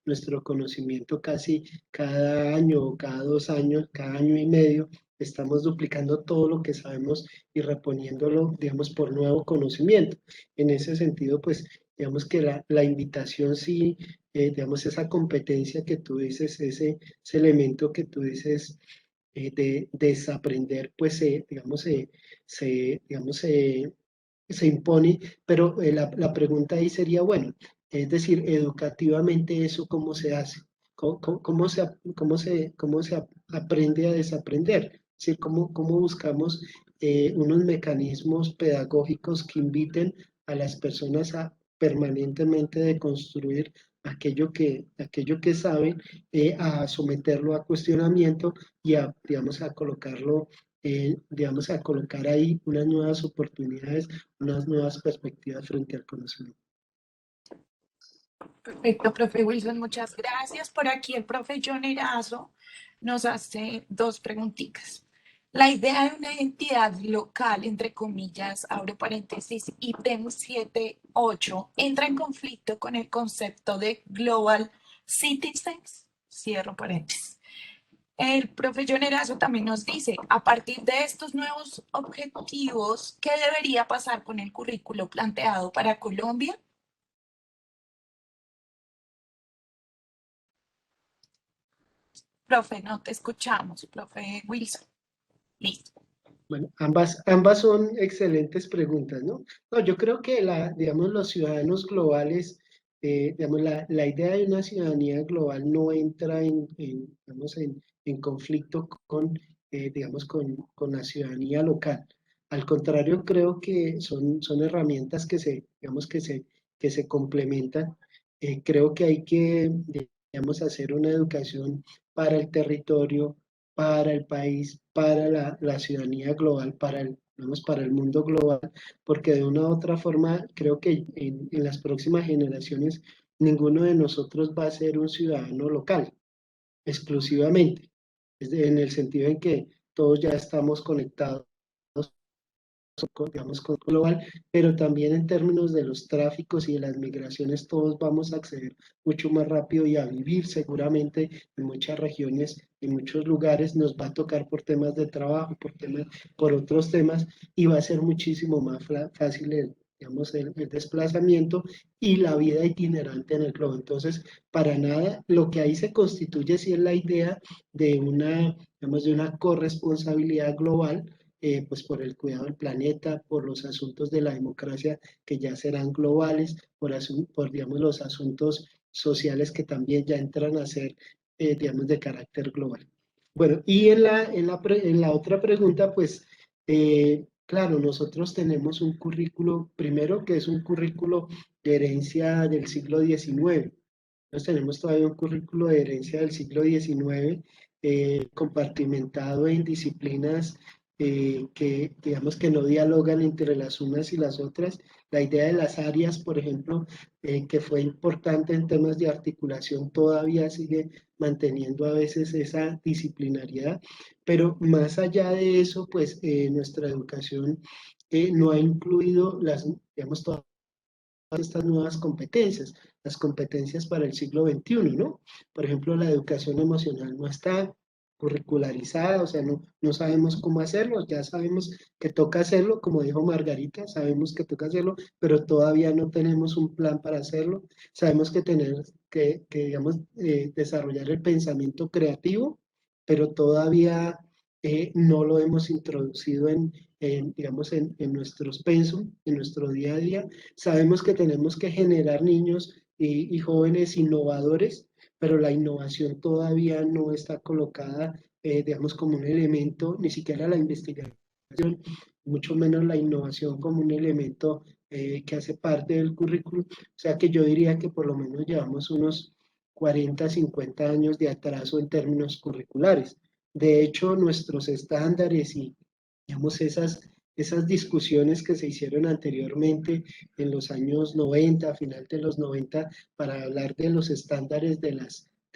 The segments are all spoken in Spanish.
nuestro conocimiento casi cada año o cada 2 años, cada año y medio, estamos duplicando todo lo que sabemos y reponiéndolo, digamos, por nuevo conocimiento. En ese sentido, pues, digamos que la invitación sí, digamos, esa competencia que tú dices, ese elemento que tú dices de desaprender, pues, digamos, digamos, se impone, pero la pregunta ahí sería, bueno, es decir, educativamente eso cómo se hace, cómo se aprende a desaprender, es decir, cómo buscamos unos mecanismos pedagógicos que inviten a las personas a permanentemente deconstruir aquello que saben, a someterlo a cuestionamiento y digamos, digamos, a colocar ahí unas nuevas oportunidades, unas nuevas perspectivas frente al conocimiento. Perfecto, profe Wilson, muchas gracias. Por aquí el profe John Erazo nos hace dos preguntitas. La idea de una identidad local, entre comillas, abro paréntesis, IPEM 78, entra en conflicto con el concepto de Global Citizens, cierro paréntesis. El profe John Erazo también nos dice, a partir de estos nuevos objetivos, ¿qué debería pasar con el currículo planteado para Colombia? Profe, no te escuchamos, profe Wilson. Listo. Bueno, ambas son excelentes preguntas, ¿no? No, yo creo que digamos, los ciudadanos globales, digamos, la idea de una ciudadanía global no entra digamos, en conflicto digamos, con la ciudadanía local. Al contrario, creo que son herramientas digamos, que se complementan. Creo que hay que, digamos, hacer una educación para el territorio, para el país, para la ciudadanía global, digamos, para el mundo global, porque de una u otra forma creo que en las próximas generaciones ninguno de nosotros va a ser un ciudadano local exclusivamente, en el sentido en que todos ya estamos conectados digamos, con global, pero también en términos de los tráficos y de las migraciones, todos vamos a acceder mucho más rápido y a vivir seguramente en muchas regiones, en muchos lugares, nos va a tocar por temas de trabajo, por otros temas, y va a ser muchísimo más fácil digamos, el desplazamiento y la vida itinerante en el globo. Entonces, para nada, lo que ahí se constituye sí es la idea digamos, de una corresponsabilidad global, pues por el cuidado del planeta, por los asuntos de la democracia que ya serán globales, por digamos, los asuntos sociales que también ya entran a ser, digamos, de carácter global. Bueno, y en la otra pregunta, pues, claro, nosotros tenemos un currículo, primero que es un currículo de herencia del siglo XIX. Entonces tenemos todavía un currículo de herencia del siglo XIX, compartimentado en disciplinas que digamos que no dialogan entre las unas y las otras. La idea de las áreas, por ejemplo, que fue importante en temas de articulación, todavía sigue manteniendo a veces esa disciplinariedad, pero más allá de eso, pues nuestra educación no ha incluido digamos, todas estas nuevas competencias, las competencias para el siglo XXI, ¿no? Por ejemplo, la educación emocional no está curricularizada, o sea, no sabemos cómo hacerlo, ya sabemos que toca hacerlo, como dijo Margarita, sabemos que toca hacerlo, pero todavía no tenemos un plan para hacerlo. Sabemos que tenemos digamos, desarrollar el pensamiento creativo, pero todavía no lo hemos introducido digamos, en nuestros pensum, en nuestro día a día. Sabemos que tenemos que generar niños y jóvenes innovadores, pero la innovación todavía no está colocada, digamos, como un elemento, ni siquiera la investigación, mucho menos la innovación como un elemento que hace parte del currículum. O sea que yo diría que por lo menos llevamos unos 40, 50 años de atraso en términos curriculares. De hecho, nuestros estándares y, digamos, esas discusiones que se hicieron anteriormente en los años 90, a final de los 90, para hablar de los estándares de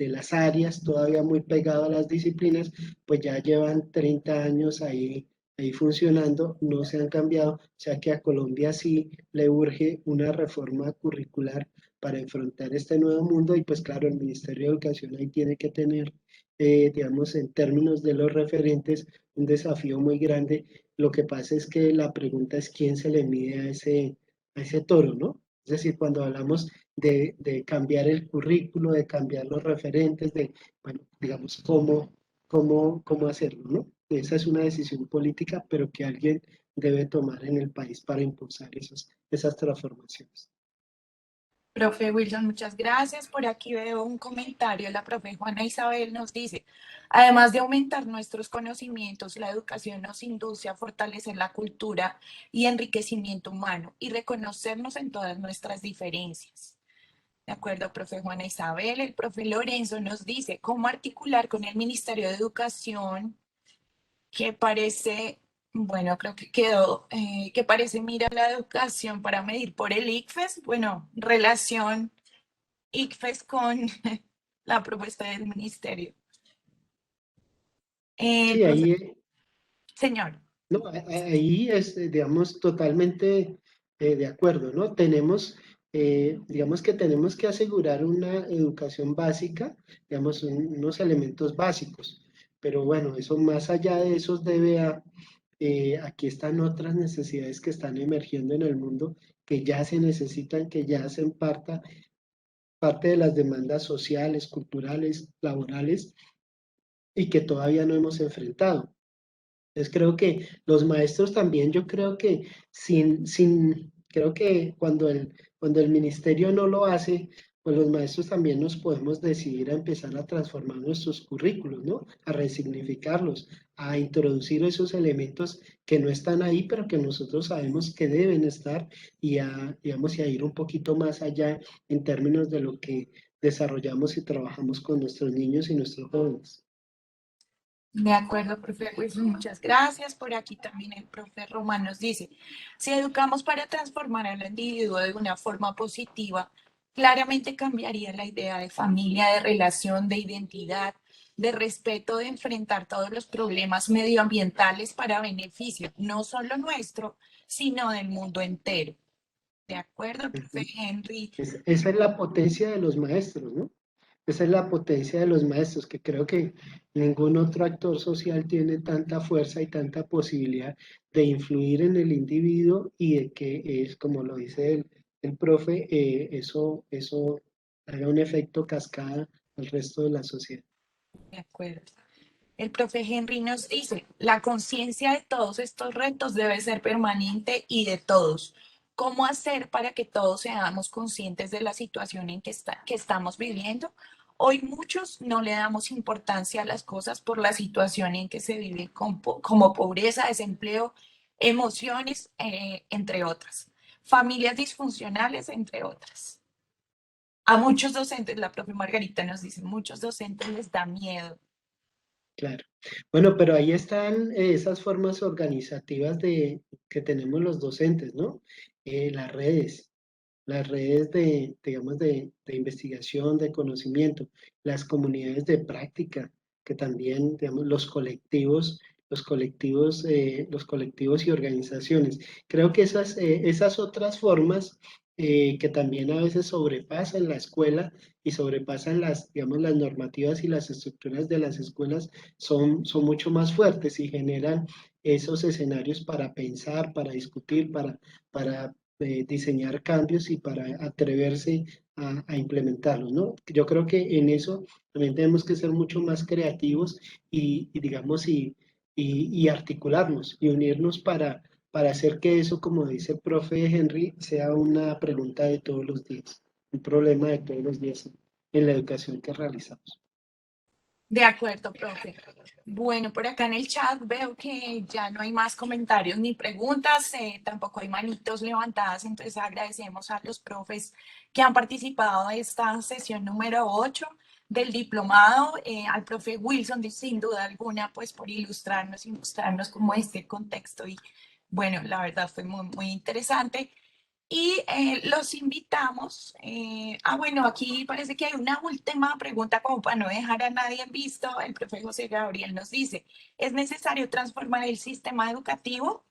las áreas, todavía muy pegado a las disciplinas, pues ya llevan 30 años ahí funcionando, no se han cambiado, o sea que a Colombia sí le urge una reforma curricular para enfrentar este nuevo mundo y pues claro, el Ministerio de Educación ahí tiene que tener, digamos, en términos de los referentes, un desafío muy grande. Lo que pasa es que la pregunta es quién se le mide a ese toro, ¿no? Es decir, cuando hablamos de cambiar el currículo, de cambiar los referentes, de, bueno, digamos, cómo hacerlo, ¿no? Esa es una decisión política, pero que alguien debe tomar en el país para impulsar esas transformaciones. Profe Wilson, muchas gracias. Por aquí veo un comentario. La profe Juana Isabel nos dice, además de aumentar nuestros conocimientos, la educación nos induce a fortalecer la cultura y enriquecimiento humano y reconocernos en todas nuestras diferencias. De acuerdo, profe Juana Isabel. El profe Lorenzo nos dice, ¿cómo articular con el Ministerio de Educación que parece, bueno, creo que quedó, que parece mira la educación para medir por el ICFES? Bueno, relación ICFES con la propuesta del ministerio. Sí, Profe, ahí, señor, no, ahí es, digamos, totalmente de acuerdo, ¿no? Tenemos, digamos que tenemos que asegurar una educación básica, digamos, unos elementos básicos, pero bueno, eso más allá de eso debe a, aquí están otras necesidades que están emergiendo en el mundo, que ya se necesitan, que ya hacen parte de las demandas sociales, culturales, laborales, y que todavía no hemos enfrentado. Entonces creo que los maestros también, yo creo que creo que cuando el ministerio no lo hace, pues los maestros también nos podemos decidir a empezar a transformar nuestros currículos, ¿no? A resignificarlos, a introducir esos elementos que no están ahí, pero que nosotros sabemos que deben estar y a, digamos, y a ir un poquito más allá en términos de lo que desarrollamos y trabajamos con nuestros niños y nuestros jóvenes. de acuerdo, profe Wilson, muchas gracias. Por aquí también el profe Román nos dice, si educamos para transformar al individuo de una forma positiva, claramente cambiaría la idea de familia, de relación, de identidad, de respeto, de enfrentar todos los problemas medioambientales para beneficio, no solo nuestro, sino del mundo entero. De acuerdo, profe Henry. Esa es la potencia de los maestros, ¿no? Esa es la potencia de los maestros, que creo que ningún otro actor social tiene tanta fuerza y tanta posibilidad de influir en el individuo y de que es, como lo dice el profe, eso haga un efecto cascada al resto de la sociedad. De acuerdo. El profe Henry nos dice, la conciencia de todos estos retos debe ser permanente y de todos. ¿Cómo hacer para que todos seamos conscientes de la situación en que estamos viviendo? Hoy muchos no le damos importancia a las cosas por la situación en que se vive, como pobreza, desempleo, emociones, entre otras. Familias disfuncionales, entre otras. A muchos docentes, la profe Margarita nos dice, muchos docentes les da miedo. Claro. Bueno, pero ahí están esas formas organizativas que tenemos los docentes, ¿no? Las redes. Las redes digamos, de investigación, de conocimiento, las comunidades de práctica, que también, digamos, los colectivos y organizaciones. Creo que esas otras formas que también a veces sobrepasan la escuela y sobrepasan digamos, las normativas y las estructuras de las escuelas son mucho más fuertes y generan esos escenarios para pensar, para discutir, para diseñar cambios y para atreverse a implementarlos, ¿no? Yo creo que en eso también tenemos que ser mucho más creativos y digamos, y articularnos y unirnos para hacer que eso, como dice el profe Henry, sea una pregunta de todos los días, un problema de todos los días en la educación que realizamos. De acuerdo, profe. Bueno, por acá en el chat veo que ya no hay más comentarios ni preguntas, tampoco hay manitos levantadas, entonces agradecemos a los profes que han participado de esta sesión número 8 del diplomado, al profe Wilson, sin duda alguna, pues por ilustrarnos y mostrarnos como este contexto y bueno, la verdad fue muy, muy interesante. Y los invitamos. Bueno, aquí parece que hay una última pregunta como para no dejar a nadie en visto. El profe José Gabriel nos dice, ¿es necesario transformar el sistema educativo?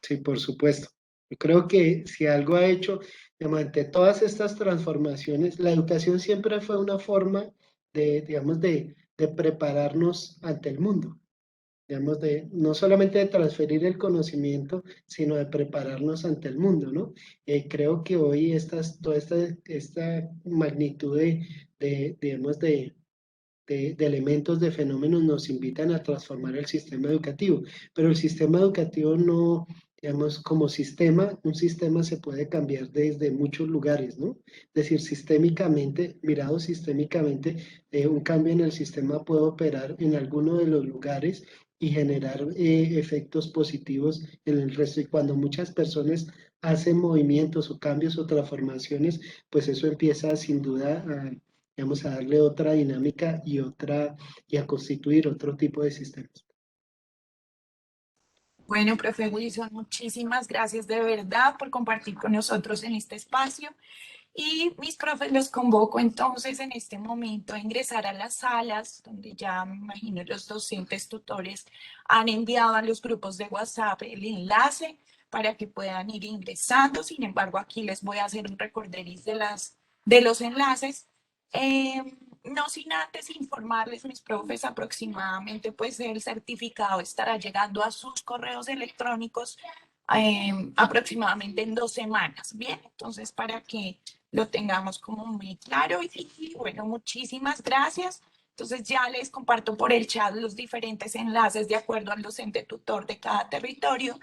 Sí, por supuesto. Yo creo que si algo ha hecho, digamos, ante todas estas transformaciones, la educación siempre fue una forma de, digamos, de prepararnos ante el mundo, digamos, de, no solamente de transferir el conocimiento, sino de prepararnos ante el mundo, ¿no? Creo que hoy toda esta magnitud digamos, de elementos, de fenómenos nos invitan a transformar el sistema educativo, pero el sistema educativo no, digamos, como sistema, un sistema se puede cambiar desde muchos lugares, ¿no? Es decir, sistémicamente, mirado sistémicamente, un cambio en el sistema puede operar en alguno de los lugares y generar efectos positivos en el resto. Y cuando muchas personas hacen movimientos o cambios o transformaciones, pues eso empieza sin duda a, vamos a darle otra dinámica y a constituir otro tipo de sistemas. Bueno, profe Wilson, muchísimas gracias de verdad por compartir con nosotros en este espacio. Y mis profes los convoco entonces en este momento a ingresar a las salas donde ya me imagino los docentes tutores han enviado a los grupos de WhatsApp el enlace para que puedan ir ingresando. Sin embargo, aquí les voy a hacer un recorderis de los enlaces. No sin antes informarles, mis profes, aproximadamente pues el certificado estará llegando a sus correos electrónicos aproximadamente en 2 semanas. Bien, entonces para que lo tengamos como muy claro y bueno, muchísimas gracias. Entonces ya les comparto por el chat los diferentes enlaces de acuerdo al docente tutor de cada territorio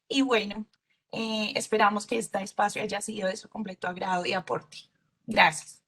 y bueno, esperamos que este espacio haya sido de su completo agrado y aporte. Gracias.